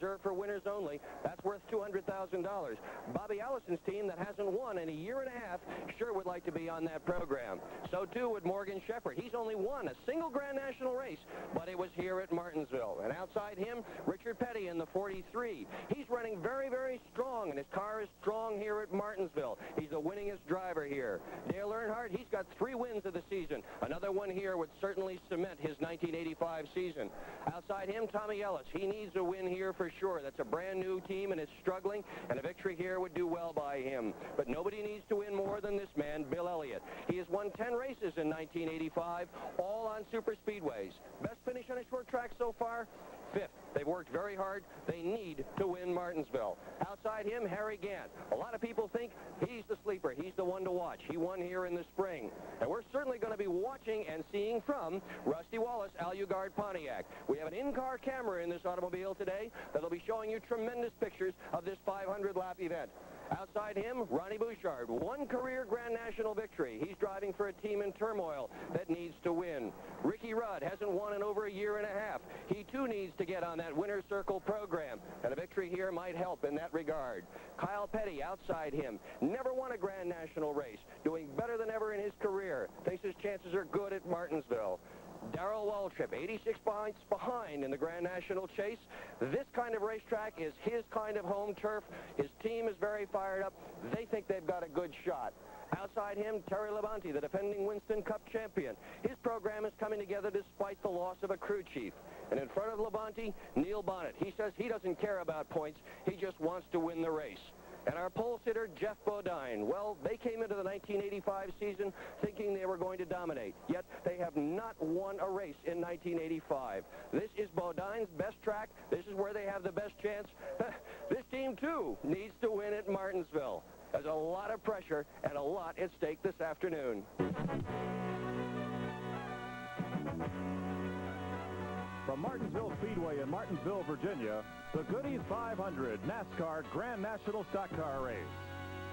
reserved for winners only. That's worth $200,000. Bobby Allison's team that hasn't won in a year and a half sure would like to be on that program. So too would Morgan Shepherd. He's only won a single Grand National race, but it was here at Martinsville. And outside him, Richard Petty in the 43. He's running very, very strong, and his car is strong here at Martinsville. He's the winningest driver here. Dale Earnhardt, he's got 3 wins of the season. Another one here would certainly cement his 1985 season. Outside him, Tommy Ellis. He needs a win here for sure. That's a brand new team, and it's struggling, and a victory here would do well by him. But nobody needs to win more than this man, Bill Elliott. He has won 10 races in 1985, all on super speedways. Best finish on a short track so far? 5th. They've worked very hard. They need to win Martinsville. Outside him, Harry Gant. A lot of people think he's the sleeper. He's the one to watch. He won here in the spring. And we're certainly going to be watching and seeing from Rusty Wallace, Alugard Pontiac. We have an in-car camera in this automobile today that'll be showing you tremendous pictures of this 500-lap event. Outside him, Ronnie Bouchard, 1 career Grand National victory. He's driving for a team in turmoil that needs to win. Ricky Rudd hasn't won in over a year and a half. He, too, needs to get on that winner's circle program, and a victory here might help in that regard. Kyle Petty, outside him, never won a Grand National race, doing better than ever in his career. Thinks his chances are good at Martinsville. Darrell Waltrip, 86 points behind in the Grand National chase. This kind of racetrack is his kind of home turf. His team is very fired up. They think they've got a good shot. Outside him, Terry Labonte, the defending Winston Cup champion. His program is coming together despite the loss of a crew chief. And in front of Labonte, Neil Bonnet. He says he doesn't care about points. He just wants to win the race. And our pole sitter, Jeff Bodine. Well, they came into the 1985 season thinking they were going to dominate, yet they have not won a race in 1985. This is Bodine's best track. This is where they have the best chance. This team, too, needs to win at Martinsville. There's a lot of pressure and a lot at stake this afternoon. From Martinsville Speedway in Martinsville, Virginia, the Goody 500 NASCAR Grand National Stock Car Race.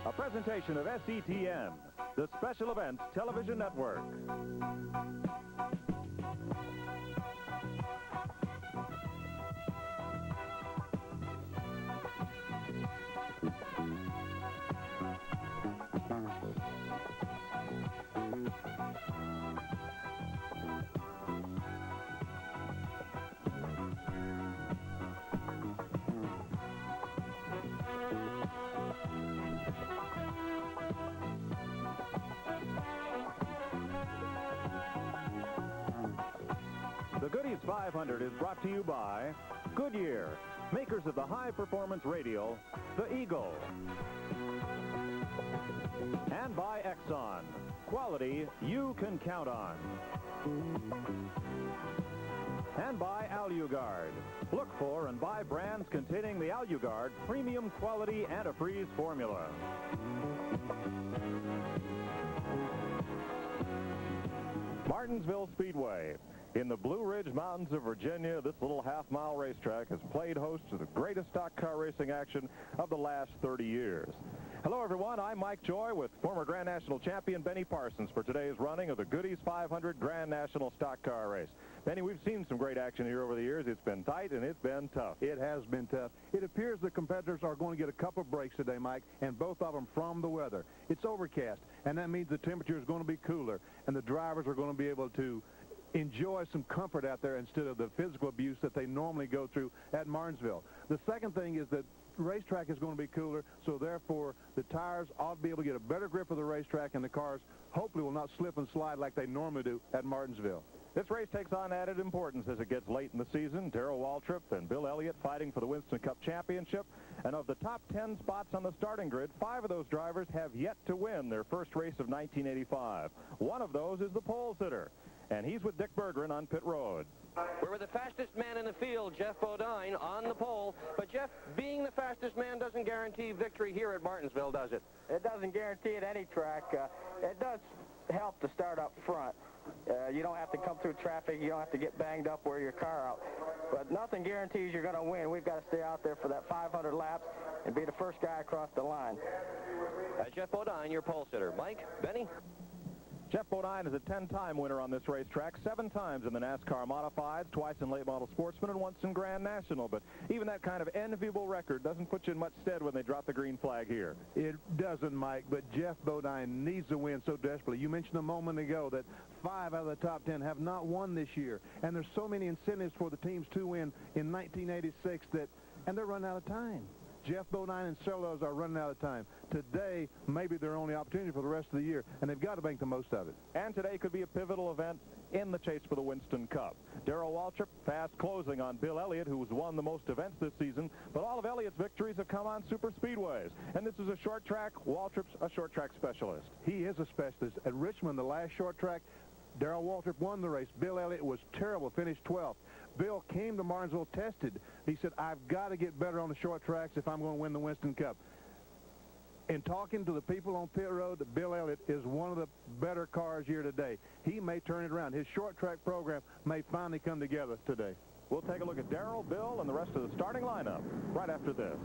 A presentation of SETN, the Special Events Television Network. The Goody's 500 is brought to you by Goodyear, makers of the high-performance radial, the Eagle. And by Exxon, quality you can count on. And by Alugard. Look for and buy brands containing the Alugard premium quality antifreeze formula. Martinsville Speedway. In the Blue Ridge Mountains of Virginia, this little half-mile racetrack has played host to the greatest stock car racing action of the last 30 years. Hello, everyone. I'm Mike Joy with former Grand National champion Benny Parsons for today's running of the Goody's 500 Grand National Stock Car Race. Benny, we've seen some great action here over the years. It's been tight and it's been tough. It has been tough. It appears the competitors are going to get a couple of breaks today, Mike, and both of them from the weather. It's overcast, and that means the temperature is going to be cooler, and the drivers are going to be able to enjoy some comfort out there instead of the physical abuse that they normally go through at Martinsville. The second thing is that the racetrack is going to be cooler, so therefore the tires ought to be able to get a better grip of the racetrack, and the cars hopefully will not slip and slide like they normally do at Martinsville. This race takes on added importance as it gets late in the season. Darrell Waltrip and Bill Elliott fighting for the Winston Cup Championship. And of the top 10 spots on the starting grid, 5 of those drivers have yet to win their first race of 1985. One of those is the pole sitter, and he's with Dick Bergeron on pit road. We're with the fastest man in the field, Jeff Bodine, on the pole. But, Jeff, being the fastest man doesn't guarantee victory here at Martinsville, does it? It doesn't guarantee it any track. It does help to start up front. You don't have to come through traffic. You don't have to get banged up, wear your car out. But nothing guarantees you're going to win. We've got to stay out there for that 500 laps and be the first guy across the line. Jeff Bodine, your pole sitter. Mike, Benny? Jeff Bodine is a 10-time winner on this racetrack, 7 times in the NASCAR Modifieds, twice in Late Model Sportsman, and once in Grand National. But even that kind of enviable record doesn't put you in much stead when they drop the green flag here. It doesn't, Mike, but Jeff Bodine needs to win so desperately. You mentioned a moment ago that 5 out of the top 10 have not won this year, and there's so many incentives for the teams to win in 1986 and they're running out of time. Jeff Bodine and several others are running out of time. Today may be their only opportunity for the rest of the year, and they've got to make the most of it. And today could be a pivotal event in the chase for the Winston Cup. Darrell Waltrip fast closing on Bill Elliott, who's won the most events this season, but all of Elliott's victories have come on super speedways. And this is a short track. Waltrip's a short track specialist. He is a specialist. At Richmond, the last short track, Darrell Waltrip won the race. Bill Elliott was terrible, finished 12th. Bill came to Martinsville, tested. He said, I've got to get better on the short tracks if I'm going to win the Winston Cup. In talking to the people on pit road, Bill Elliott is one of the better cars here today. He may turn it around. His short track program may finally come together today. We'll take a look at Darrell, Bill, and the rest of the starting lineup right after this.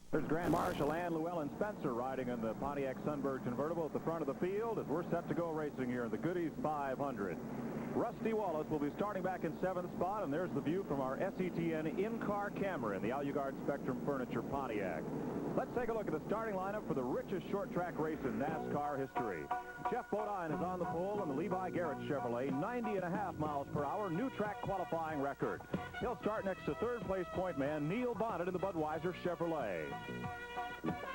There's Grand Marshal Ann Llewellyn Spencer riding in the Pontiac Sunbird convertible at the front of the field as we're set to go racing here in the Goody 500. Rusty Wallace will be starting back in 7th spot, and there's the view from our SETN in-car camera in the Aluguard Spectrum Furniture Pontiac. Let's take a look at the starting lineup for the richest short track race in NASCAR history. Jeff Bodine is on the pole in the Levi Garrett Chevrolet, 90.5 miles per hour, new track qualifying record. He'll start next to third place point man Neil Bonnet in the Budweiser Chevrolet.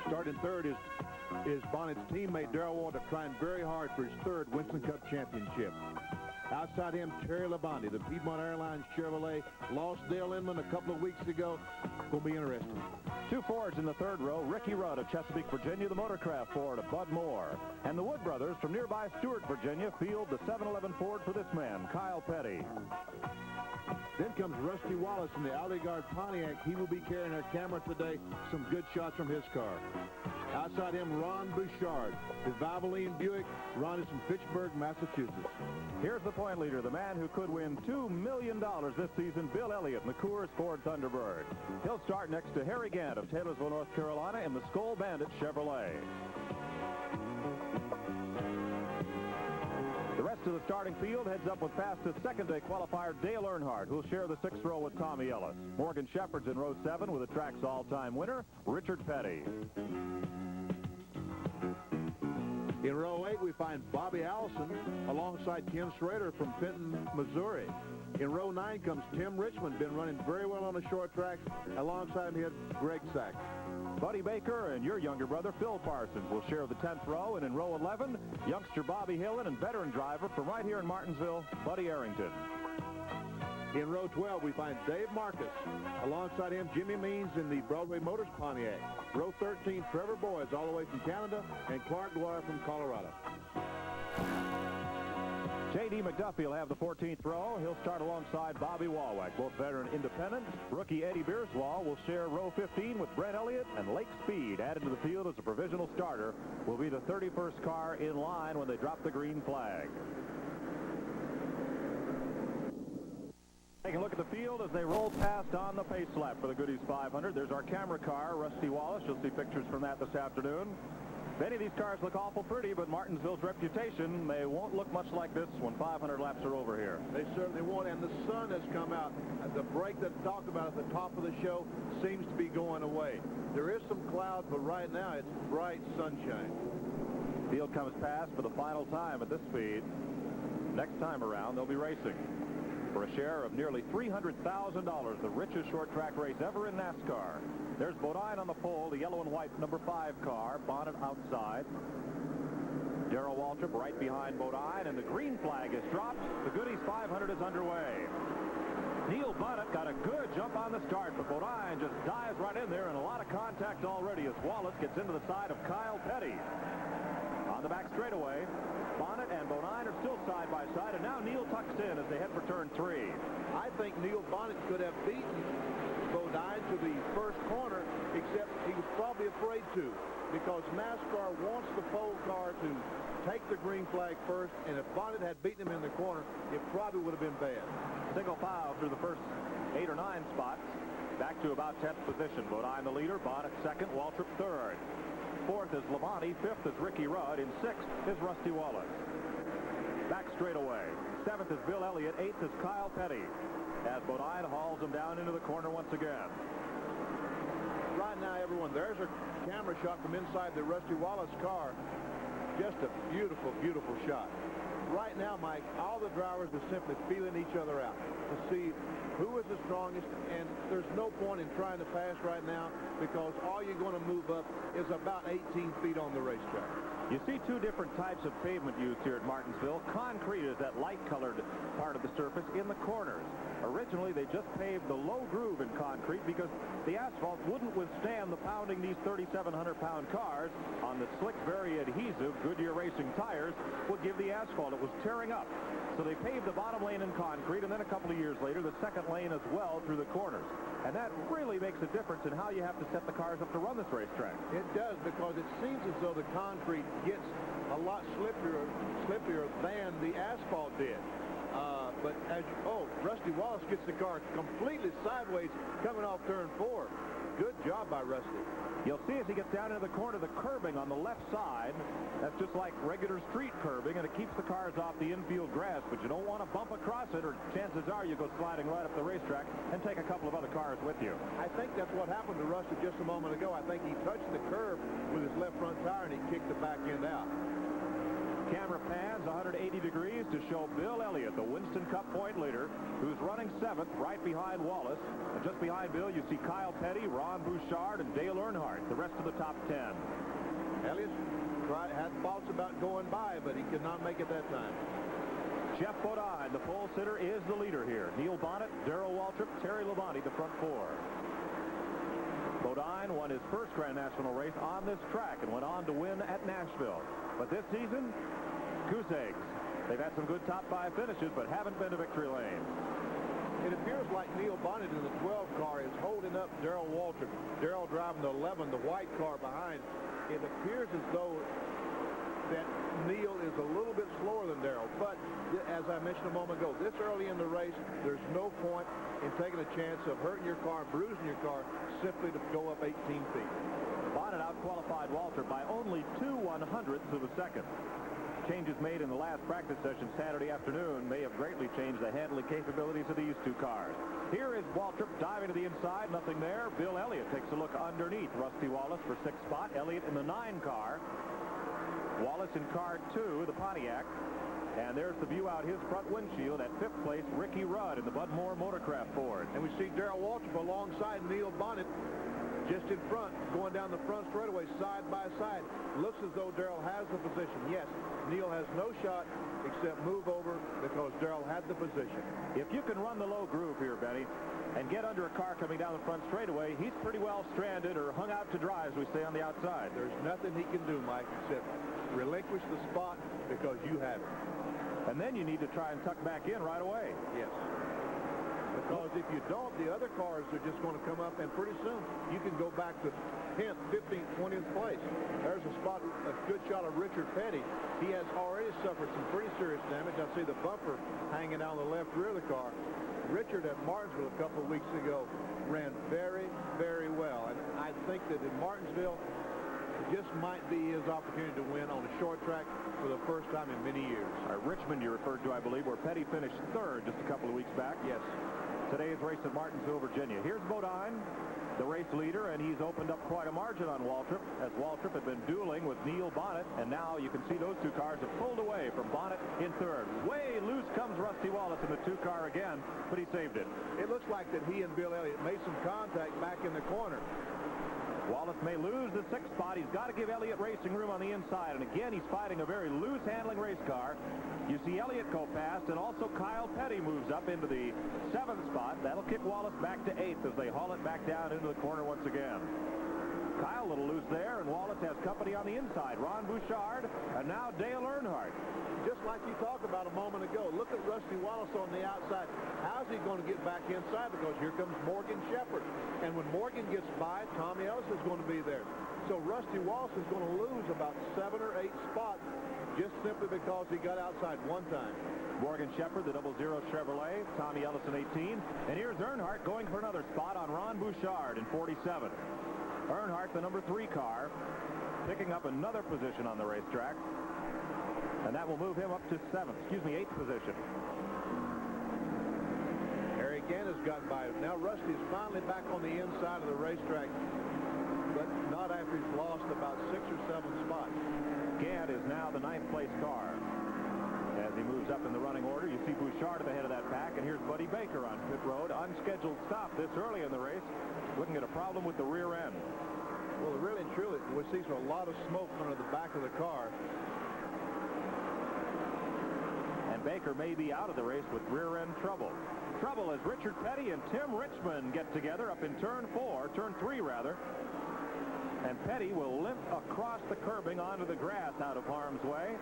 Starting third is Bonnet's teammate Darrell Waltrip, trying very hard for his 3rd Winston Cup championship. Outside him, Terry Labonte, the Piedmont Airlines Chevrolet, lost Dale Inman a couple of weeks ago. Will be interesting. 2 Fords in the 3rd row, Ricky Rudd of Chesapeake, Virginia, the Motorcraft Ford of Bud Moore. And the Wood brothers from nearby Stewart, Virginia, field the 711 Ford for this man, Kyle Petty. Then comes Rusty Wallace in the Aluguard Pontiac. He will be carrying our camera today. Some good shots from his car. Outside him, Ron Bouchard, his Valvoline Buick. Ron is from Fitchburg, Massachusetts. Here's the point leader, the man who could win $2 million this season, Bill Elliott in the Coors Ford Thunderbird. He'll start next to Harry Gant of Taylorsville, North Carolina in the Skoal Bandit Chevrolet. The rest of the starting field heads up with fastest second-day qualifier Dale Earnhardt, who'll share the 6th row with Tommy Ellis. Morgan Shepherd's in row 7 with the track's all-time winner, Richard Petty. In row 8, we find Bobby Allison alongside Ken Schrader from Fenton, Missouri. In row 9 comes Tim Richmond, been running very well on the short tracks. Alongside him, he had Greg Sachs. Buddy Baker and your younger brother, Phil Parsons, will share the 10th row. And in row 11, youngster Bobby Hillen and veteran driver from right here in Martinsville, Buddy Arrington. In row 12, we find Dave Marcus. Alongside him, Jimmy Means in the Broadway Motors Pontiac. Row 13, Trevor Boyes all the way from Canada, and Clark Dwyer from Colorado. J.D. McDuffie will have the 14th row. He'll start alongside Bobby Walwack. Both veteran independents. Rookie Eddie Bierswall will share row 15 with Brent Elliott, and Lake Speed, added to the field as a provisional starter, will be the 31st car in line when they drop the green flag. Take a look at the field as they roll past on the pace lap for the Goodies 500. There's our camera car, Rusty Wallace. You'll see pictures from that this afternoon. Many of these cars look awful pretty, but Martinsville's reputation, they won't look much like this when 500 laps are over here. They certainly won't, and the sun has come out. The break that I talked about at the top of the show seems to be going away. There is some clouds, but right now it's bright sunshine. Field comes past for the final time at this speed. Next time around, they'll be racing for a share of nearly $300,000, the richest short track race ever in NASCAR. There's Bodine on the pole, the yellow and white number 5 car, Bonnet outside. Darrell Waltrip right behind Bodine, and the green flag is dropped. The Goodies 500 is underway. Neil Bonnet got a good jump on the start, but Bodine just dives right in there, and a lot of contact already as Wallace gets into the side of Kyle Petty. On the back straightaway, Bonnet and Bodine are still side by side, and now Neil tucks in as they head for turn 3. I think Neil Bonnet could have beaten Bodine to the first corner, except he was probably afraid to, because NASCAR wants the pole car to take the green flag first, and if Bonnet had beaten him in the corner, it probably would have been bad. Single file through the first 8 or 9 spots. back to about 10th position. Bodine the leader, Bonnet second, Waltrip third. Fourth is Labonte, fifth is Ricky Rudd, in sixth is Rusty Wallace. Back straightaway. Seventh is Bill Elliott, eighth is Kyle Petty, as Bodine hauls him down into the corner once again. Right now, everyone, there's a camera shot from inside the Rusty Wallace car. Just a beautiful, beautiful shot. Right now, Mike, all the drivers are simply feeling each other out to see who is the strongest, and there's no point in trying to pass right now because all you're going to move up is about 18 feet on the racetrack. You see two different types of pavement used here at Martinsville. Concrete is that light-colored part of the surface in the corners. Originally, they just paved the low groove in concrete because the asphalt wouldn't withstand the pounding these 3,700-pound cars on the slick, very adhesive Goodyear racing tires would give the asphalt. It was tearing up. So they paved the bottom lane in concrete, and then a couple of years later, the second lane as well through the corners. And that really makes a difference in how you have to set the cars up to run this racetrack. It does, because it seems as though the concrete gets a lot slippier than the asphalt did. But Rusty Wallace gets the car completely sideways coming off turn 4. Good job by Rusty. You'll see as he gets down into the corner, the curbing on the left side, that's just like regular street curbing, and it keeps the cars off the infield grass, but you don't want to bump across it, or chances are you go sliding right up the racetrack and take a couple of other cars with you. I think that's what happened to Rusty just a moment ago. I think he touched the curb with his left front tire, and he kicked the back end out. Camera pans 180 degrees to show Bill Elliott, the Winston Cup point leader, who's running 7th right behind Wallace. And just behind Bill, you see Kyle Petty, Ron Bouchard, and Dale Earnhardt, the rest of the top 10. Elliott had thoughts about going by, but he could not make it that time. Jeff Bodine, the pole sitter, is the leader here. Neil Bonnet, Darrell Waltrip, Terry Labonte, the front 4. Bodine won his first Grand National race on this track and went on to win at Nashville. But this season, goose eggs. They've had some good top 5 finishes, but haven't been to victory lane. It appears like Neil Bonnet in the 12 car is holding up Darrell Waltrip. Darrell driving the 11, the white car behind. It appears as though that Neil is a little bit slower than Darrell. But as I mentioned a moment ago, this early in the race, there's no point in taking a chance of hurting your car, bruising your car, simply to go up 18 feet. Bonnet out-qualified Waltrip by only 2/100ths of a second. Changes made in the last practice session Saturday afternoon may have greatly changed the handling capabilities of these two cars. Here is Waltrip diving to the inside, nothing there. Bill Elliott takes a look underneath Rusty Wallace for 6th spot. Elliott in the 9 car. Wallace in car 2, the Pontiac. And there's the view out his front windshield. At 5th place, Ricky Rudd in the Bud Moore Motorcraft Ford. And we see Darrell Waltrip alongside Neil Bonnet just in front, going down the front straightaway side by side. Looks as though Darrell has the position. Yes, Neil has no shot except move over because Darrell had the position. If you can run the low groove here, Benny, and get under a car coming down the front straightaway, he's pretty well stranded or hung out to dry, as we say, on the outside. There's nothing he can do, Mike, except relinquish the spot because you have it. And then you need to try and tuck back in right away. Yes. Because if you don't, the other cars are just going to come up, and pretty soon you can go back to 10th, 15th, 20th place. There's a good shot of Richard Petty. He has already suffered some pretty serious damage. I see the bumper hanging down the left rear of the car. Richard at Martinsville a couple of weeks ago ran very, very well. And I think that in Martinsville, this might be his opportunity to win on a short track for the first time in many years. Richmond you referred to, I believe, where Petty finished 3rd just a couple of weeks back. Yes. Today's race at Martinsville, Virginia. Here's Bodine, the race leader, and he's opened up quite a margin on Waltrip, as Waltrip had been dueling with Neil Bonnet, and now you can see those two cars have pulled away from Bonnet in 3rd. Way loose comes Rusty Wallace in the 2 car again, but he saved it. It looks like that he and Bill Elliott made some contact back in the corner. Wallace may lose the 6th spot. He's got to give Elliott racing room on the inside. And again, he's fighting a very loose handling race car. You see Elliott go past, and also Kyle Petty moves up into the 7th spot. That'll kick Wallace back to 8th as they haul it back down into the corner once again. Kyle a little loose there, and Wallace has company on the inside. Ron Bouchard, and now Dale Earnhardt. Just like you talked about a moment ago, look at Rusty Wallace on the outside. How's he going to get back inside? Because here comes Morgan Shepherd. And when Morgan gets by, Tommy Ellis is going to be there. So Rusty Wallace is going to lose about 7 or 8 spots just simply because he got outside one time. Morgan Shepherd, the 00 Chevrolet. Tommy Ellison, 18. And here's Earnhardt going for another spot on Ron Bouchard in 47. Earnhardt, the number 3 car, picking up another position on the racetrack. And that will move him up to 8th position. Harry Gant has gotten by. Now Rusty is finally back on the inside of the racetrack, but not after he's lost about 6 or 7 spots. Gant is now the 9th place car. As he moves up in the running order, you see Bouchard at the head of that pack, and here's Buddy Baker on pit road. Unscheduled stop this early in the race, looking at a problem with the rear end. Well, really and truly, we see a lot of smoke under the back of the car. And Baker may be out of the race with rear end trouble. Trouble as Richard Petty and Tim Richmond get together up in turn 3 rather. And Petty will limp across the curbing onto the grass out of harm's way.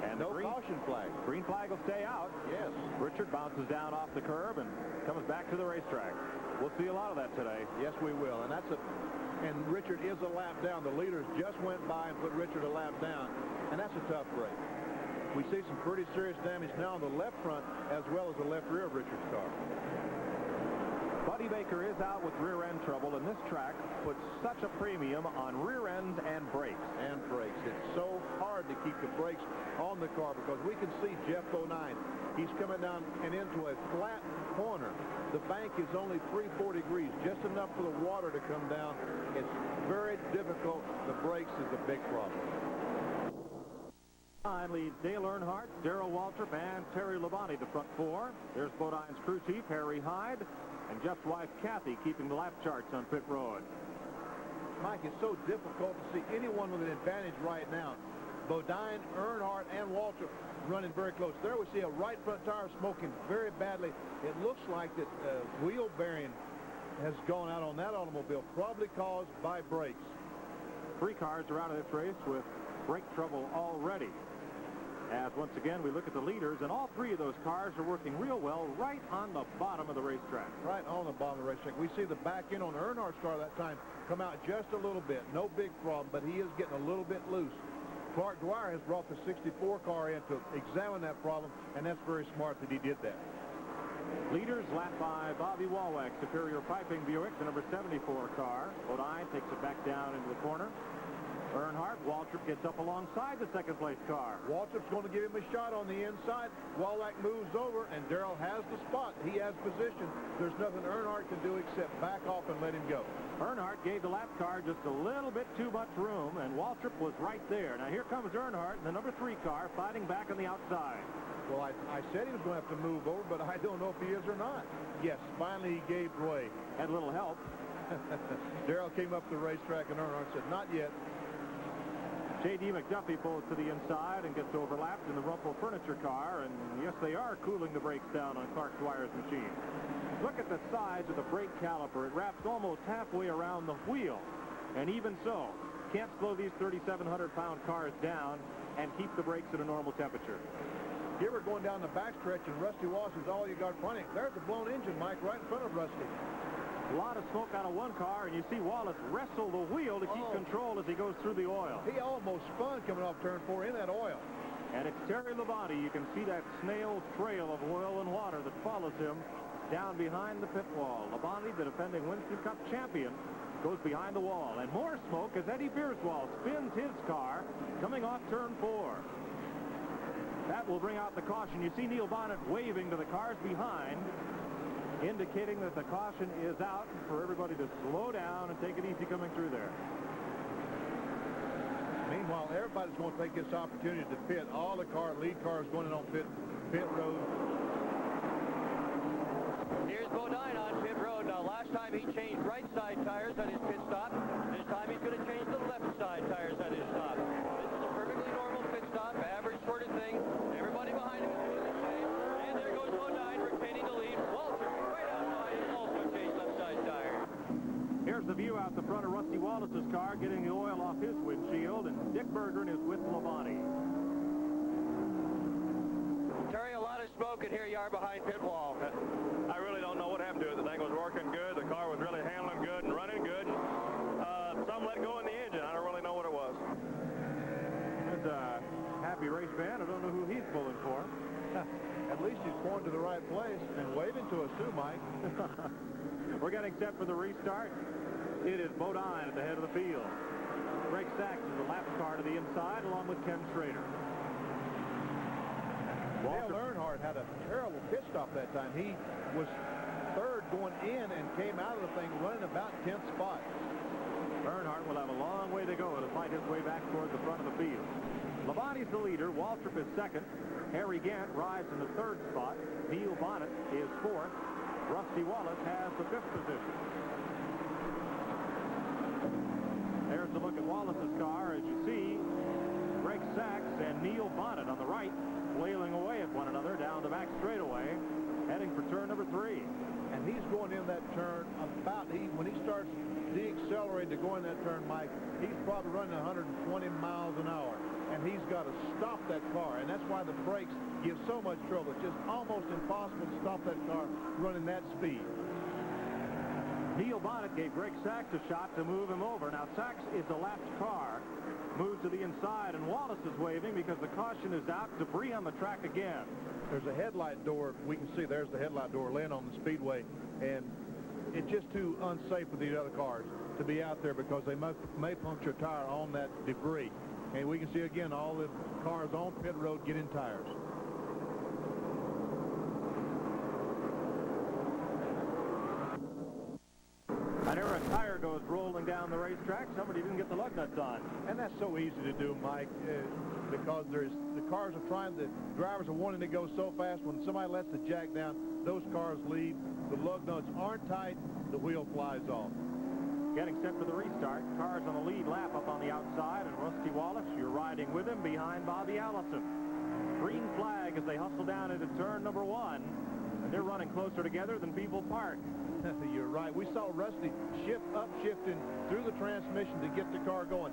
And no caution flag. Green flag will stay out. Yes. Richard bounces down off the curb and comes back to the racetrack. We'll see a lot of that today. Yes, we will. And Richard is a lap down. The leaders just went by and put Richard a lap down. And that's a tough break. We see some pretty serious damage now on the left front as well as the left rear of Richard's car. Buddy Baker is out with rear end trouble, and this track puts such a premium on rear ends and brakes. It's so hard to keep the brakes on the car because we can see Jeff 09. He's coming down and into a flat corner. The bank is only 3-4 degrees, just enough for the water to come down. It's very difficult. The brakes is a big problem. Leads Dale Earnhardt, Darrell Waltrip, and Terry Labonte, the front 4. There's Bodine's crew chief, Harry Hyde, and Jeff's wife, Kathy, keeping the lap charts on pit road. Mike, it's so difficult to see anyone with an advantage right now. Bodine, Earnhardt, and Waltrip running very close. There we see a right front tire smoking very badly. It looks like that wheel bearing has gone out on that automobile, probably caused by brakes. 3 cars are out of this race with brake trouble already. As once again we look at the leaders, and all 3 of those cars are working real well right on the bottom of the racetrack. Right on the bottom of the racetrack. We see the back end on Earnhardt's car that time come out just a little bit. No big problem, but he is getting a little bit loose. Clark Dwyer has brought the 64 car in to examine that problem, and that's very smart that he did that. Leaders lapped by Bobby Walwack, Superior Piping Buick, the number 74 car. Bodine takes it back down into the corner. Earnhardt, Waltrip gets up alongside the second-place car. Waltrip's going to give him a shot on the inside. Wallach moves over, and Darrell has the spot. He has position. There's nothing Earnhardt can do except back off and let him go. Earnhardt gave the lap car just a little bit too much room, and Waltrip was right there. Now here comes Earnhardt in the number 3 car fighting back on the outside. Well, I said he was going to have to move over, but I don't know if he is or not. Yes, finally he gave way. Had a little help. Darrell came up the racetrack, and Earnhardt said, not yet. J.D. McDuffie pulls to the inside and gets overlapped in the Rumpel Furniture car, and yes, they are cooling the brakes down on Clark Dwyer's machine. Look at the size of the brake caliper. It wraps almost halfway around the wheel, and even so, can't slow these 3,700-pound cars down and keep the brakes at a normal temperature. Here we're going down the backstretch, and Rusty Wallace is all you got running. There's a blown engine, Mike, right in front of Rusty. A lot of smoke out of one car, and you see Wallace wrestle the wheel to keep control as he goes through the oil. He almost spun coming off turn 4 in that oil. And it's Terry Labonte. You can see that snail trail of oil and water that follows him down behind the pit wall. Labonte, the defending Winston Cup champion, goes behind the wall. And more smoke as Eddie Bierswald spins his car coming off turn 4. That will bring out the caution. You see Neil Bonnet waving to the cars behind, indicating that the caution is out for everybody to slow down and take it easy coming through there. Meanwhile, everybody's going to take this opportunity to pit. All the lead cars going in on pit road. Here's Bodine on pit road. Now, last time he changed right side tires at his pit stop. This time he's going to change the left side tires at his stop. This is a perfectly normal pit stop, average sort of thing. Everybody behind him is doing the same. And there goes Bodine retaining the lead. Walter right outside has also changed left side tire. Here's the view out the front of Rusty Wallace's car, getting the oil off his windshield, and Dick Berggren is with Labonte. Terry, a lot of smoke, and here you are behind pit wall. I really don't know what happened to it. The thing was working good. The car was really handling good and running good. Some let go in the engine. I don't really know what it was. It's a happy race he's been. I don't know who he's pulling for. At least he's pointing to the right place and waving to us too, Mike. We're getting set for the restart. It is Bodine at the head of the field. Greg Sachs is the lap car to the inside, along with Ken Schrader. Dale Earnhardt had a terrible pit stop that time. He was third going in and came out of the thing running about 10th spot. Earnhardt will have a long way to go to fight his way back toward the front of the field. Labonte's the leader. Waltrip is second. Harry Gant rides in the third spot. Neil Bonnet is fourth. Rusty Wallace has the fifth position. There's a look at Wallace's car. As you see, Greg Sachs and Neil Bonnet on the right flailing away at one another down the back straightaway, heading for turn number 3. And he's going in that turn when he starts deaccelerating to go in that turn, Mike, he's probably running 120 miles an hour. And he's got to stop that car. And that's why the brakes give so much trouble. It's just almost impossible to stop that car running that speed. Neil Bonnet gave Greg Sachs a shot to move him over. Now, Sachs is a lapped car. Moves to the inside, and Wallace is waving because the caution is out. Debris on the track again. There's a headlight door. We can see there's the headlight door laying on the speedway. And it's just too unsafe for these other cars to be out there because they may puncture a tire on that debris. And we can see again all the cars on pit road getting tires. Whenever a tire goes rolling down the racetrack, somebody didn't get the lug nuts on. And that's so easy to do, Mike, because the drivers are wanting to go so fast. When somebody lets the jack down, those cars leave. The lug nuts aren't tight. The wheel flies off. Getting set for the restart. Cars on the lead lap up on the outside, and Rusty Wallace, you're riding with him behind Bobby Allison. Green flag as they hustle down into turn number 1, and they're running closer together than people park. You're right. We saw Rusty upshifting through the transmission to get the car going.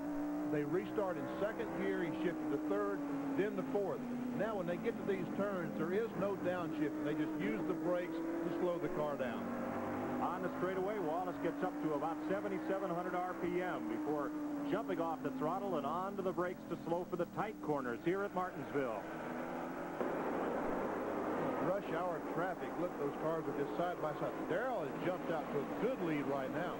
They restart in second gear. He shifted to third, then the fourth. Now, when they get to these turns, there is no downshift. They just use the brakes to slow the car down. On the straightaway, Wallace gets up to about 7,700 RPM before jumping off the throttle and onto the brakes to slow for the tight corners here at Martinsville. Rush hour traffic. Look, those cars are just side by side. Darrell has jumped out to a good lead right now.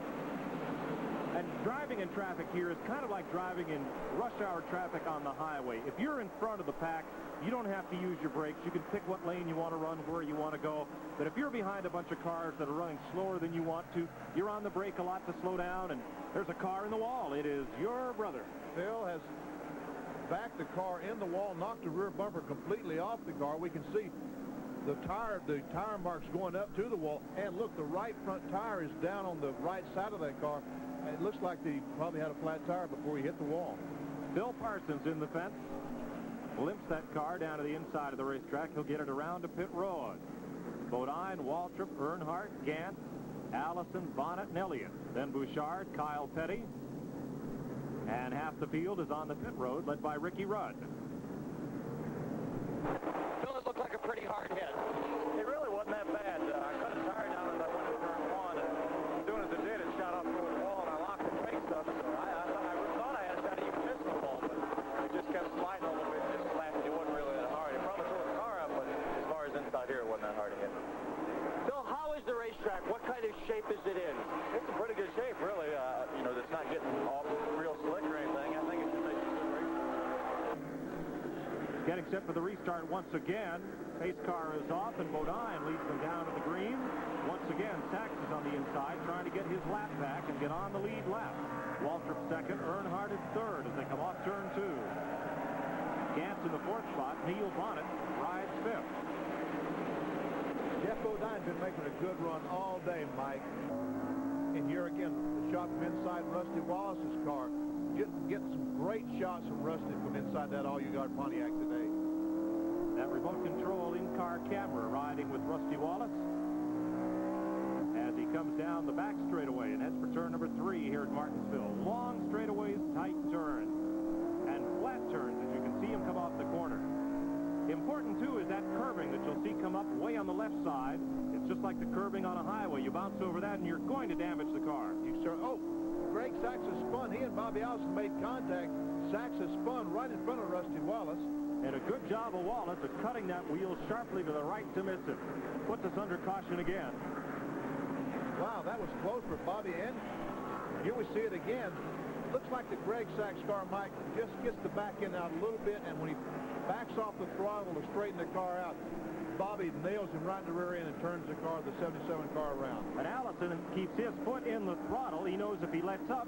And driving in traffic here is kind of like driving in rush hour traffic on the highway. If you're in front of the pack, you don't have to use your brakes. You can pick what lane you want to run, where you want to go. But if you're behind a bunch of cars that are running slower than you want to, you're on the brake a lot to slow down, and there's a car in the wall. It is your brother. Phil has backed the car in the wall, knocked the rear bumper completely off the car. We can see the tire marks going up to the wall. And look, the right front tire is down on the right side of that car. It looks like they probably had a flat tire before he hit the wall. Bill Parsons in the fence. Limps that car down to the inside of the racetrack. He'll get it around to pit road. Bodine, Waltrip, Earnhardt, Gant, Allison, Bonnet, and Elliott. Then Bouchard, Kyle Petty. And half the field is on the pit road, led by Ricky Rudd. Phil, it looked like a pretty hard hit. It really wasn't that bad. I cut a tire down as I went to turn 1, and doing as it did, it shot off toward the wall, and I locked the brakes up. So I thought I had a shot at even missing the ball, but it just kept sliding a little bit, just flat. It wasn't really that hard. It probably tore the car up, but as far as inside here, it wasn't that hard to hit. Phil, how is the racetrack? What kind of shape is it in? It's in pretty good shape, really. It's not getting all real slick or anything. I think it's just a good race. Getting set for the restart once again. Pace car is off, and Bodine leads them down to the green. Once again, Sachs is on the inside, trying to get his lap back and get on the lead lap. Waltrip second, Earnhardt is third as they come off turn 2. Gant's in the fourth spot. Neil Bonnet rides fifth. Jeff Bodine's been making a good run all day, Mike. And here again, the shot from inside Rusty Wallace's car. Get some great shots from Rusty from inside that all-you-got Pontiac today. That remote control in-car camera riding with Rusty Wallace as he comes down the back straightaway and heads for turn number 3 here at Martinsville. Long straightaways, tight turns, and flat turns as you can see him come off the corner. Important, too, is that curbing that you'll see come up way on the left side. It's just like the curbing on a highway. You bounce over that, and you're going to damage the car. Greg Sachs has spun. He and Bobby Allison made contact. Sachs has spun right in front of Rusty Wallace. And a good job of Wallace of cutting that wheel sharply to the right to miss it. Puts us under caution again. Wow, that was close for Bobby, and here we see it again. Looks like the Greg Sachs car, Mike, just gets the back end out a little bit, and when he backs off the throttle to straighten the car out, Bobby nails him right in the rear end and turns the car, the 77 car, around. And Allison keeps his foot in the throttle. He knows if he lets up,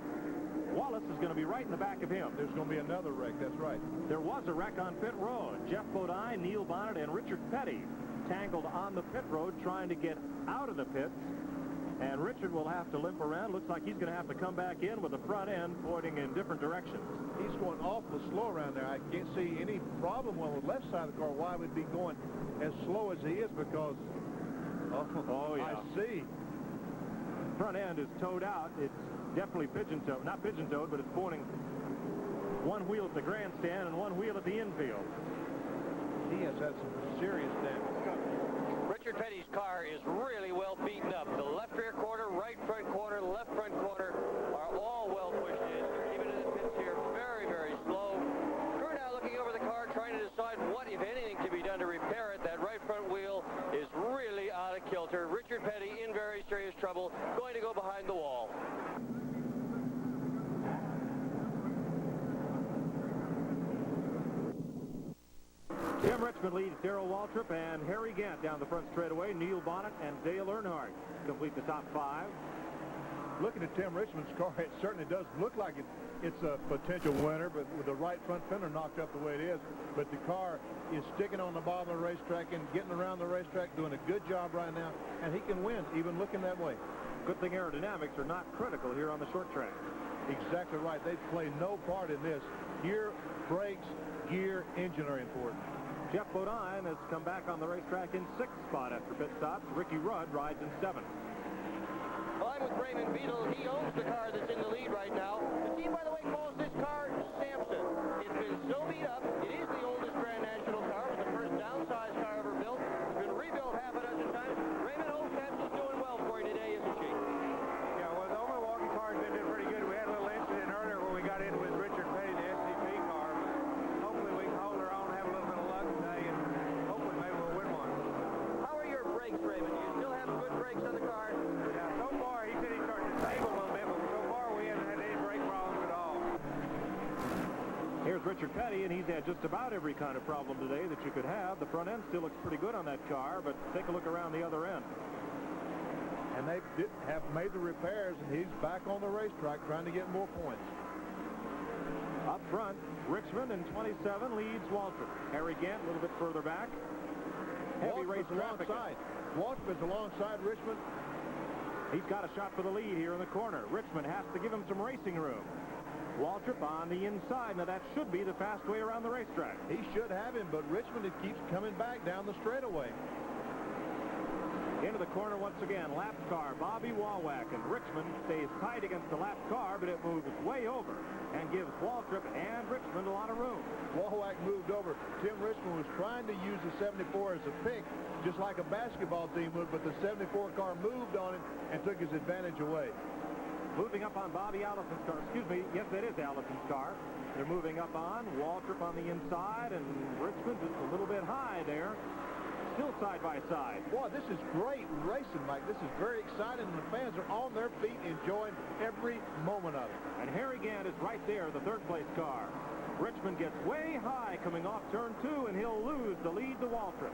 Wallace is going to be right in the back of him. There's going to be another wreck, that's right. There was a wreck on pit road. Jeff Bodine, Neil Bonnet, and Richard Petty tangled on the pit road trying to get out of the pits. And Richard will have to limp around. Looks like he's going to have to come back in with the front end pointing in different directions. He's going awfully slow around there. I can't see any problem on the left side of the car why he would be going as slow as he is, because oh yeah, I see. Front end is towed out. It's definitely pigeon-toed. Not pigeon-toed, but it's pointing one wheel at the grandstand and one wheel at the infield. He has had some serious damage. Richard Petty's car is really well beaten up. The left rear quarter, right front quarter, left front quarter are all well pushed in. Keeping it in the pits here very, very slow. Crew now looking over the car, trying to decide what, if anything, can be done to repair it. That right front wheel is really out of kilter. Richard Petty in very serious trouble, going to go behind the wall. Tim Richmond leads Darrell Waltrip and Harry Gant down the front straightaway. Neil Bonnet and Dale Earnhardt complete the top 5. Looking at Tim Richmond's car, it certainly does look like it's a potential winner, but with the right front fender knocked up the way it is. But the car is sticking on the bottom of the racetrack and getting around the racetrack, doing a good job right now, and he can win, even looking that way. Good thing aerodynamics are not critical here on the short track. Exactly right. They play no part in this. Gear, brakes, gear, engine are important. Jeff Bodine has come back on the racetrack in 6th spot after pit stops. Ricky Rudd rides in 7th. Well, I'm with Raymond Beadle. He owns the car that's in the lead right now. The team, by the way, calls this car Samson. It's been so beat up. It is the oldest Grand National car. It was the first downsized car ever built. It's been rebuilt half a dozen times. Raymond, old Samson's doing well for you today, isn't she? Yeah, well, the Milwaukee car's been doing pretty good. We had a little incident earlier when we got in with Richard Petty, the SCP car. Hopefully we can hold her on, have a little bit of luck today, and hopefully maybe we'll win one. How are your brakes, Raymond? Do you still have good brakes on the car? Yeah, so far he said he's starting to stable a little bit, but so far we haven't had any brake problems at all. Here's Richard Petty, and he's had just about every kind of problem today that you could have. The front end still looks pretty good on that car, but take a look around the other end. And they have made the repairs, and he's back on the racetrack trying to get more points. Up front, Richmond in 27 leads Waltrip. Harry Gant a little bit further back. Heavy race traffic. Waltrip is alongside Richmond. He's got a shot for the lead here in the corner. Richmond has to give him some racing room. Waltrip on the inside. Now that should be the fast way around the racetrack. He should have him, but Richmond keeps coming back down the straightaway. Into the corner once again, lapped car, Bobby Wawak, and Richmond stays tight against the lapped car, but it moves way over and gives Waltrip and Richmond a lot of room. Wawak moved over. Tim Richmond was trying to use the 74 as a pick, just like a basketball team would, but the 74 car moved on him and took his advantage away. Moving up on Bobby Allison's car, excuse me, yes, that is Allison's car. They're moving up on Waltrip on the inside, and Richmond just a little bit high there. Still side by side. Boy, this is great racing, Mike. This is very exciting, and the fans are on their feet enjoying every moment of it. And Harry Gant is right there, the third-place car. Richmond gets way high coming off turn 2, and he'll lose the lead to Waltrip.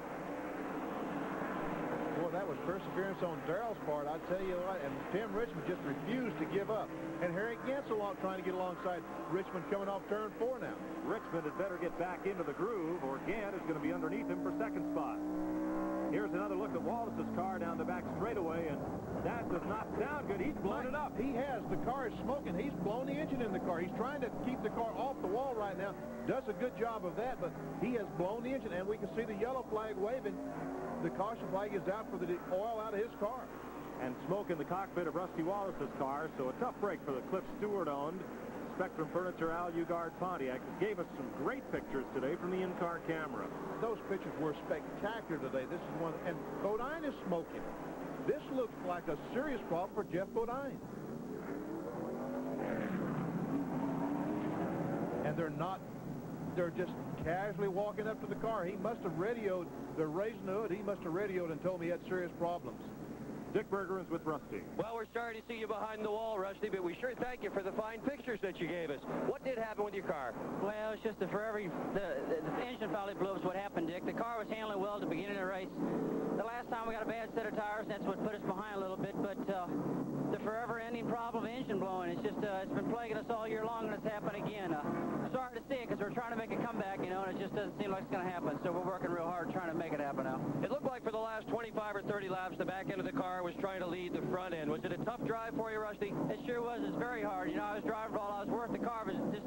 Boy, that was perseverance on Darrell's part, I tell you what, and Tim Richmond just refused to give up. And Harry Gant's trying to get alongside Richmond coming off turn 4 now. Richmond had better get back into the groove, or Gant is going to be underneath him for second spot. Here's another look at Wallace's car down the back straightaway, and that does not sound good. He's blown it up. He has. The car is smoking. He's blown the engine in the car. He's trying to keep the car off the wall right now. Does a good job of that, but he has blown the engine, and we can see the yellow flag waving. The caution flag is out for the oil out of his car. And smoke in the cockpit of Rusty Wallace's car, so a tough break for the Cliff Stewart-owned Spectrum Furniture Al Ugard Pontiac. Gave us some great pictures today from the in-car camera. Those pictures were spectacular today. This is one, and Bodine is smoking. This looks like a serious problem for Jeff Bodine. And they're not they're just casually walking up to the car. He must have radioed. They're raising the hood. He must have radioed and told me he had serious problems. Dick Berger is with Rusty. Well, we're sorry to see you behind the wall, Rusty, but we sure thank you for the fine pictures that you gave us. What did happen with your car? Well, it's just the engine finally blew up is what happened, Dick. The car was handling well at the beginning of the race. The last time we got a bad set of tires, that's what put us behind a little bit, but the forever-ending problem of engine blowing, it's just, it's been plaguing us all year long, and it's happened again. Sorry to see it, because we're trying to make a comeback, you know, and it just doesn't seem like it's going to happen, so we're working real hard trying to make it happen now. It looked like for the last 25 or 30 laps, the back end of the car was trying to lead the front end. Was it a tough drive for you, Rusty? It sure was. It's very hard. You know, I was driving while I was worth. The car was just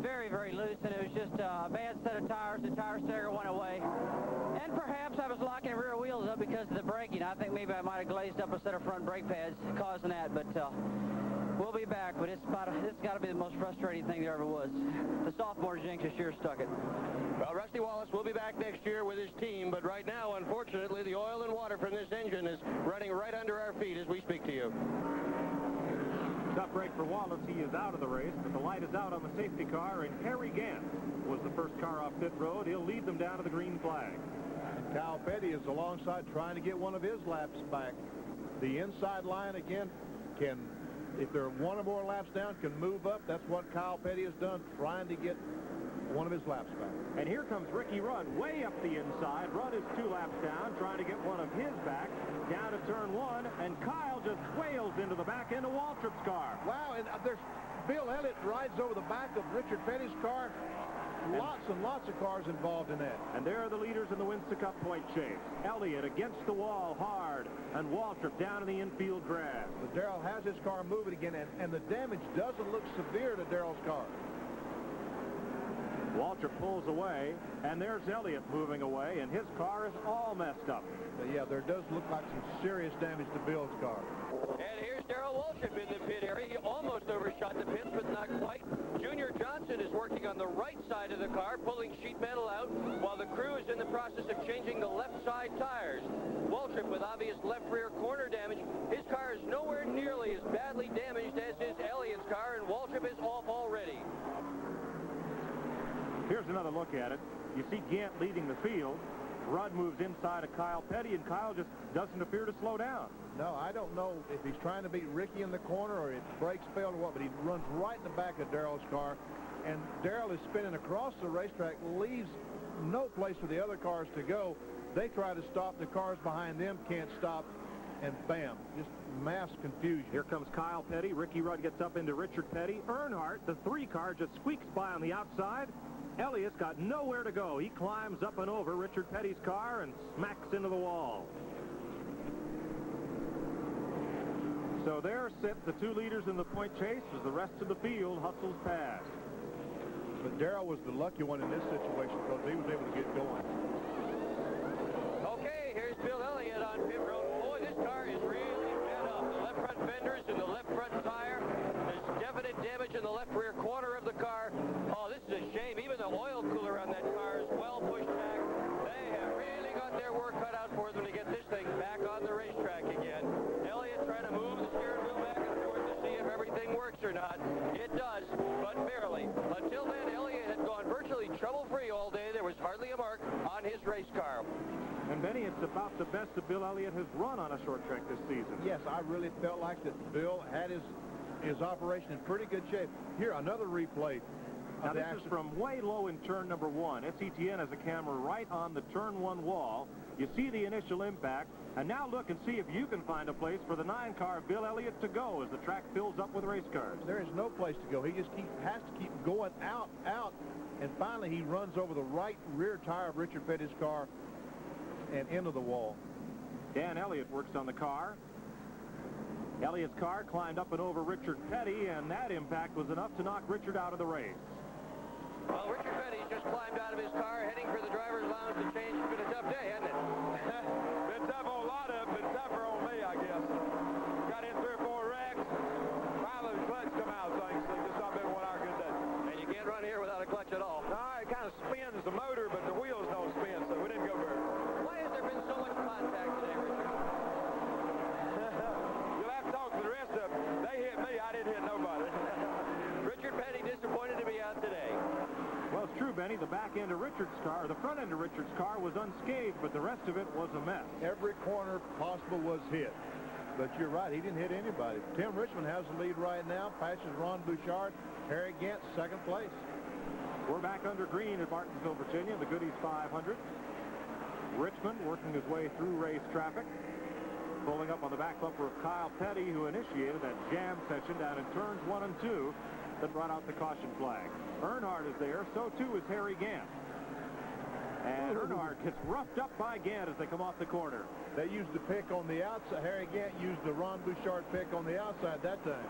very, very loose, and it was just a bad set of tires. The tire stagger went away. And perhaps I was locking the rear wheels up because of the braking. I think maybe I might have glazed up a set of front brake pads causing that, but we'll be back. But it's got to be the most frustrating thing there ever was. The sophomore jinx has sure stuck it. Well, Rusty Wallace will be back next year with his team, but right now, unfortunately, the oil and water from this engine is running right under our feet as we speak to you. Tough break for Wallace. He is out of the race, but the light is out on the safety car, and Harry Gant was the first car off pit road. He'll lead them down to the green flag. Kyle Petty is alongside trying to get one of his laps back. The inside line again can, if they're one or more laps down, can move up. That's what Kyle Petty has done, trying to get one of his laps back. And here comes Ricky Rudd way up the inside. Rudd is 2 laps down, trying to get one of his back down to turn 1, and Kyle just wails into the back end of Waltrip's car. Wow, and there's Bill Elliott rides over the back of Richard Petty's car. Lots and lots of cars involved in that. And there are the leaders in the Winston Cup point chase. Elliott against the wall hard, and Waltrip down in the infield grass. But Darrell has his car moving again, and the damage doesn't look severe to Darrell's car. Waltrip pulls away, and there's Elliott moving away, and his car is all messed up. But yeah, there does look like some serious damage to Bill's car. And here's Darrell Waltrip in the pit area. He almost overshot the pits, but not quite. Junior Johnson is working on the right side of the car, pulling sheet metal out, while the crew is in the process of changing the left side tires. Waltrip with obvious left rear corner damage. His car is nowhere nearly as badly damaged as is Elliott's car, and Waltrip is off already. Here's another look at it. You see Gant leading the field. Rudd moves inside of Kyle Petty, and Kyle just doesn't appear to slow down. No, I don't know if he's trying to beat Ricky in the corner or if brakes failed or what, but he runs right in the back of Darrell's car, and Darrell is spinning across the racetrack, leaves no place for the other cars to go. They try to stop. The cars behind them can't stop, and bam, just mass confusion. Here comes Kyle Petty. Ricky Rudd gets up into Richard Petty. Earnhardt, the 3 car, just squeaks by on the outside. Elliott's got nowhere to go. He climbs up and over Richard Petty's car and smacks into the wall. So there sit the 2 leaders in the point chase as the rest of the field hustles past. But Darrell was the lucky one in this situation because he was able to get going. Okay, here's Bill Elliott on pit road. Boy, this car is really bent up. The left front fenders and the left front tire. There's definite damage in the left rear corner of the car. Oh, this is a shame. Even the oil cooler on that car is well pushed back. They have really got their work cut out for them to get this thing back on the racetrack again. Elliott trying to move the steering wheel back and forth to see if everything works or not. It does, but barely. Until then, Elliott had gone virtually trouble-free all day. There was hardly a mark on his race car. And Benny, it's about the best that Bill Elliott has run on a short track this season. Yes, I really felt like that Bill had his operation in pretty good shape. Here, another replay. Now, this is from way low in turn number 1. SETN has a camera right on the turn 1 wall. You see the initial impact, and now look and see if you can find a place for the 9 car of Bill Elliott to go as the track fills up with race cars. There is no place to go. He just has to keep going out, and finally he runs over the right rear tire of Richard Petty's car and into the wall. Dan Elliott works on the car. Elliott's car climbed up and over Richard Petty, and that impact was enough to knock Richard out of the race. Well, Richard Petty's just climbed out of his car, heading for the driver's lounge to change. It's been a tough day, hasn't it? Been tough on a lot of them, been tougher on me, I guess. Got in 3 or 4 wrecks. Finally, the clutch come out, thanks. Just not been 1 hour good day. And you can't run here without a clutch at all. No, it kind of spins the motor, but the wheels don't spin, so we didn't go very far. Why has there been so much contact today, Richard? You'll have to talk to the rest of them. They hit me, I didn't hit nobody. Richard Petty disappointed to be out today. Well, it's true, Ben. back end of Richard's car, the front end of Richard's car was unscathed, but the rest of it was a mess. Every corner possible was hit. But you're right, he didn't hit anybody. Tim Richmond has the lead right now, passes Ron Bouchard. Harry Gant, second place. We're back under green at Martinsville, Virginia, the Goody's 500. Richmond working his way through race traffic, pulling up on the back bumper of Kyle Petty, who initiated that jam session down in turns 1 and 2 that brought out the caution flag. Earnhardt is there, so too is Harry Gant. And Earnhardt gets roughed up by Gant as they come off the corner. They used the pick on the outside. Harry Gant used the Ron Bouchard pick on the outside that time.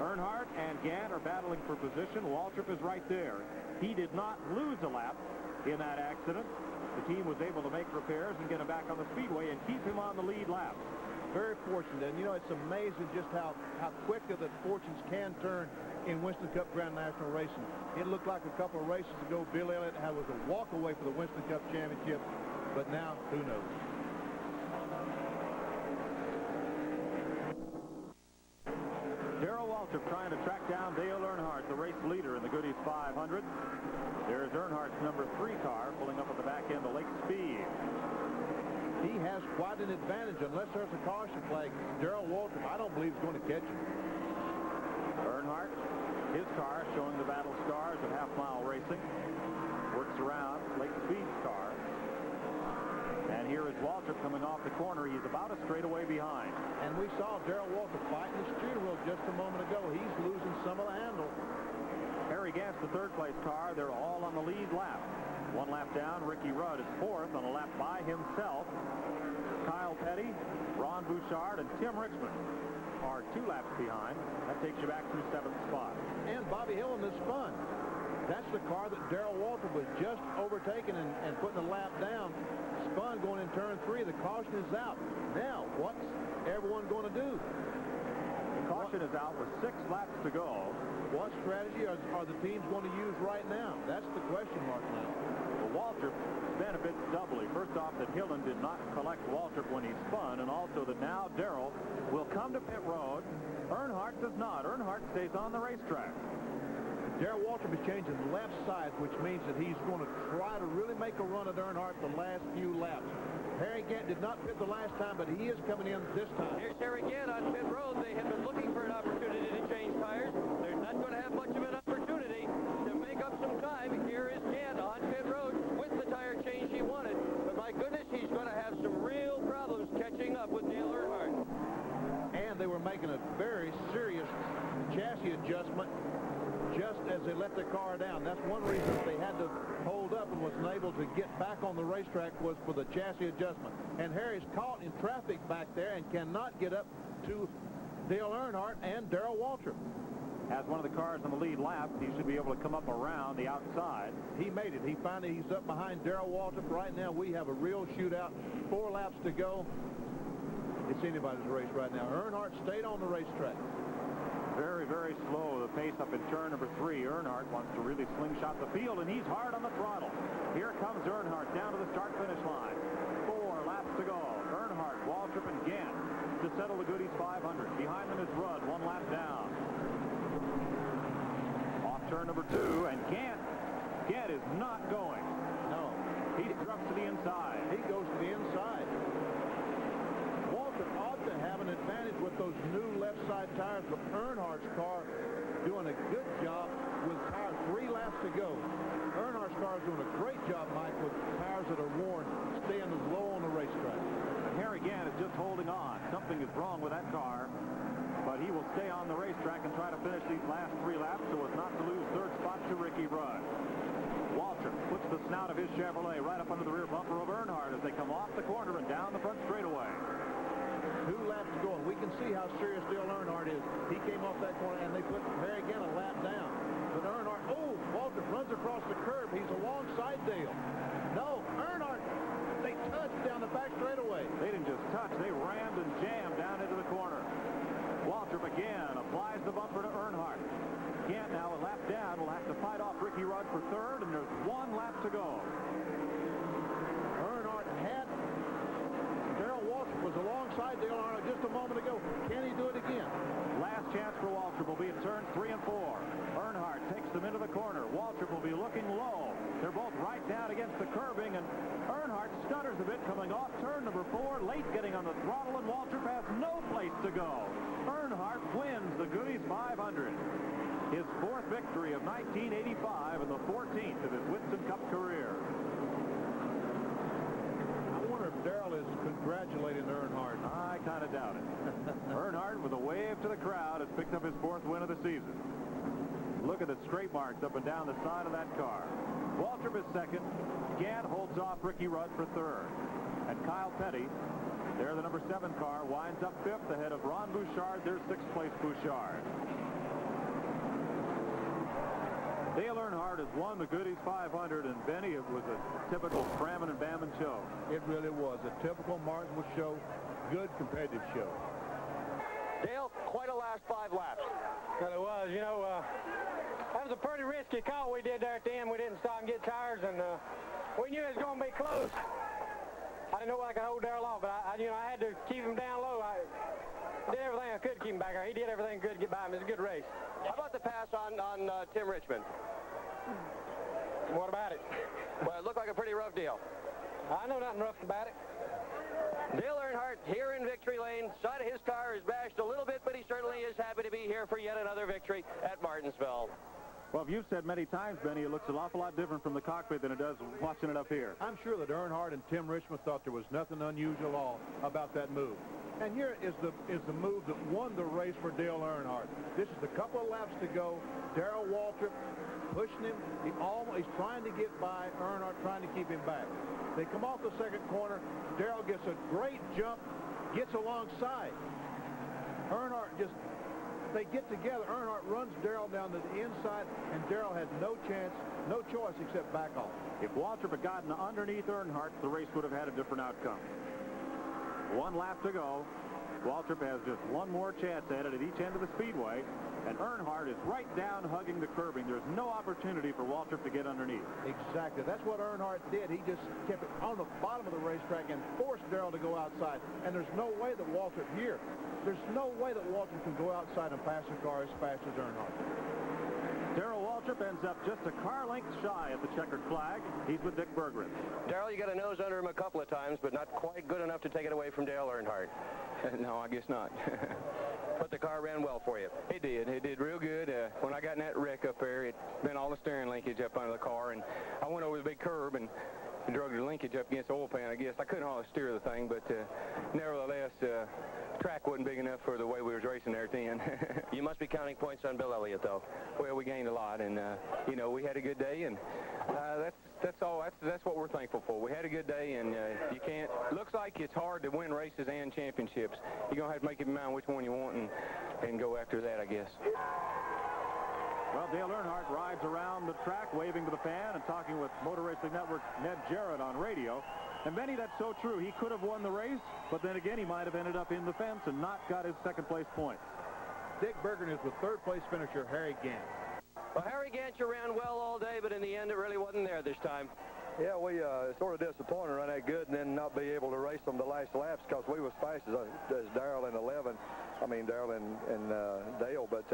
Earnhardt and Gant are battling for position. Waltrip is right there. He did not lose a lap in that accident. The team was able to make repairs and get him back on the speedway and keep him on the lead lap. Very fortunate. And, you know, it's amazing just how quickly the fortunes can turn in Winston Cup Grand National Racing. It looked like a couple of races ago, Bill Elliott was a walk away for the Winston Cup Championship. But now, who knows? Darrell Waltrip trying to track down Dale Earnhardt, the race leader in the Goody's 500. There's Earnhardt's number 3 car pulling up at the back end of Lake Speed. He has quite an advantage unless there's a caution flag. Darrell Waltrip, I don't believe, is going to catch him. Earnhardt, his car showing the battle scars of half-mile racing, works around Lake Speed's car. And here is Waltrip coming off the corner. He's about a straightaway behind. And we saw Darrell Waltrip fighting the steering wheel just a moment ago. He's losing some of the handle. Harry Gant's the third-place car. They're all on the lead lap. 1 lap down. Ricky Rudd is 4th on a lap by himself. Kyle Petty, Ron Bouchard, and Tim Richmond are 2 laps behind. That takes you back to 7th spot. And Bobby Hill in this Spun. That's the car that Darrell Waltrip was just overtaking and putting the lap down. Spun going in turn 3. The caution is out. Now, what's everyone going to do? The caution is out with 6 laps to go. What strategy are the teams going to use right now? That's the question mark now. Well, Waltrip benefits doubly. First off, that Hillen did not collect Waltrip when he spun, and also that now Darrell will come to pit road. Earnhardt does not. Earnhardt stays on the racetrack. Darrell Waltrip is changing left side, which means that he's going to try to really make a run at Earnhardt the last few laps. Harry Gant did not pit the last time, but he is coming in this time. Here's Harry Gant on pit road. They have been looking for an opportunity to change tires. They're not going to have much of an opportunity to make up some time. Here is Gant on pit road with the tire change he wanted. But my goodness, he's going to have some real problems catching up with Dale Earnhardt. And they were making a very serious chassis adjustment just as they let their car down. That's one reason they had to hold up and was unable to get back on the racetrack was for the chassis adjustment. And Harry's caught in traffic back there and cannot get up to Dale Earnhardt and Darrell Waltrip. As one of the cars on the lead lap, he should be able to come up around the outside. He made it. He's up behind Darrell Waltrip. Right now we have a real shootout. 4 laps to go. It's anybody's race right now. Earnhardt stayed on the racetrack. Very, very slow, the pace up in turn number 3. Earnhardt wants to really slingshot the field, and he's hard on the throttle. Here comes Earnhardt down to the start-finish line. 4 laps to go. Earnhardt, Waltrip, and Gant to settle the Goody's 500. Behind them is Rudd, 1 lap down. Off turn number 2, and Gant is not going. No. He drops to the inside. He goes to the inside. Waltrip ought to have an advantage with those new left side tires, but Earnhardt's car doing a good job with tires. 3 laps to go. Earnhardt's car is doing a great job, Mike, with tires that are worn, staying low on the racetrack. Harry Gant is just holding on. Something is wrong with that car, but he will stay on the racetrack and try to finish these last 3 laps so as not to lose 3rd spot to Ricky Rudd. Waltrip puts the snout of his Chevrolet right up under the rear bumper of Earnhardt as they come off the corner and down the front straightaway. 2 laps to go, and we can see how serious Dale Earnhardt is. He came off that corner, and they put Harry Gant a lap down. But Earnhardt, Waltrip runs across the curb. He's alongside Dale. No, Earnhardt, they touched down the back straightaway. They didn't just touch, they rammed and jammed down into the corner. Waltrip again applies the bumper to Earnhardt. Gant now a lap down will have to fight off Ricky Rudd for 3rd, and there's 1 lap to go. Earnhardt had Darrell Waltrip was alongside Dale Earnhardt just a moment ago. Can he do it again? Last chance for Waltrip will be at turns 3 and 4. Earnhardt takes them into the corner. Waltrip will be looking low. They're both right down against the curbing, and Earnhardt stutters a bit coming off turn number 4, late getting on the throttle, and Waltrip has no place to go. Earnhardt wins the Goody's 500. His 4th victory of 1985 and the 14th of his Winston Cup career. I wonder if Darrell is congratulating Earnhardt. I kind of doubt it. Earnhardt, with a wave to the crowd, has picked up his 4th win of the season. Look at the straight marks up and down the side of that car. Waltrip is 2nd. Gant holds off Ricky Rudd for 3rd. And Kyle Petty, there the number 7 car, winds up 5th ahead of Ron Bouchard, their 6th place Bouchard. Dale Earnhardt has won the Goody's 500, and Benny, it was a typical cramming and bamming show. It really was a typical Martinsville show, good competitive show. Dale, quite a last 5 laps. Well, it was. You know, that was a pretty risky call we did there at the end. We didn't stop and get tires, and we knew it was going to be close. I didn't know I could hold Darrell off, but I had to keep him down low. I did everything I could to keep him back there. He did everything good to get by him. It was a good race. How about the pass on Tim Richmond? What about it? Well, it looked like a pretty rough deal. I know nothing rough about it. Dale Earnhardt here in victory lane. Side of his car is bashed a little bit, but he certainly is happy to be here for yet another victory at Martinsville. Well, if you've said many times, Benny, it looks an awful lot different from the cockpit than it does watching it up here. I'm sure that Earnhardt and Tim Richmond thought there was nothing unusual at all about that move. And here is the move that won the race for Dale Earnhardt. This is a couple of laps to go. Darrell Waltrip pushing him. He's trying to get by Earnhardt, trying to keep him back. They come off the 2nd corner. Darrell gets a great jump, gets alongside. Earnhardt they get together. Earnhardt runs Darrell down to the inside, and Darrell had no choice except back off. If Waltrip had gotten underneath Earnhardt, the race would have had a different outcome. 1 lap to go. Waltrip has just one more chance at it at each end of the speedway, and Earnhardt is right down hugging the curbing. There's no opportunity for Waltrip to get underneath. Exactly. That's what Earnhardt did. He just kept it on the bottom of the racetrack and forced Darrell to go outside. And there's no way that Waltrip can go outside and pass a car as fast as Earnhardt. Darrell Waltrip ends up just a car length shy of the checkered flag. He's with Dick Berggren. Darrell, you got a nose under him a couple of times, but not quite good enough to take it away from Dale Earnhardt. No, I guess not. But the car ran well for you. It did. It did real good. When I got in that wreck up there, it bent all the steering linkage up under the car, and I went over the big curb and drug the linkage up against the oil pan, I guess. I couldn't hardly steer the thing, but nevertheless, the track wasn't big enough for the way we was racing there at the end. You must be counting points on Bill Elliott, though. Well, we gained a lot, and, we had a good day, and that's all. That's what we're thankful for. We had a good day, and you can't. Looks like it's hard to win races and championships. You're gonna have to make up your mind which one you want and go after that, I guess. Well, Dale Earnhardt rides around the track waving to the fan and talking with Motor Racing Network's Ned Jarrett on radio. And Benny, that's so true. He could have won the race, but then again, he might have ended up in the fence and not got his 2nd place point. Dick Berggren is with 3rd place finisher Harry Gant. Well, Harry Gantcher ran well all day, but in the end, it really wasn't there this time. Yeah, we sort of disappointed run that good and then not be able to race them the last laps because we was fast as Darrell in 11. I mean, Darrell and Dale, but,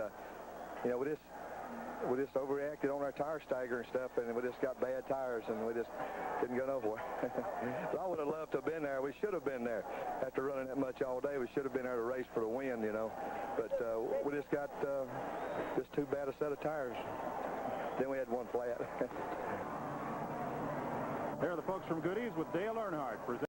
we just overreacted on our tire stagger and stuff, and we just got bad tires, and we just didn't go nowhere. So I would have loved to have been there. We should have been there. After running that much all day, we should have been there to race for the win, But we just got just too bad a set of tires. Then we had one flat. There are the folks from Goody's with Dale Earnhardt.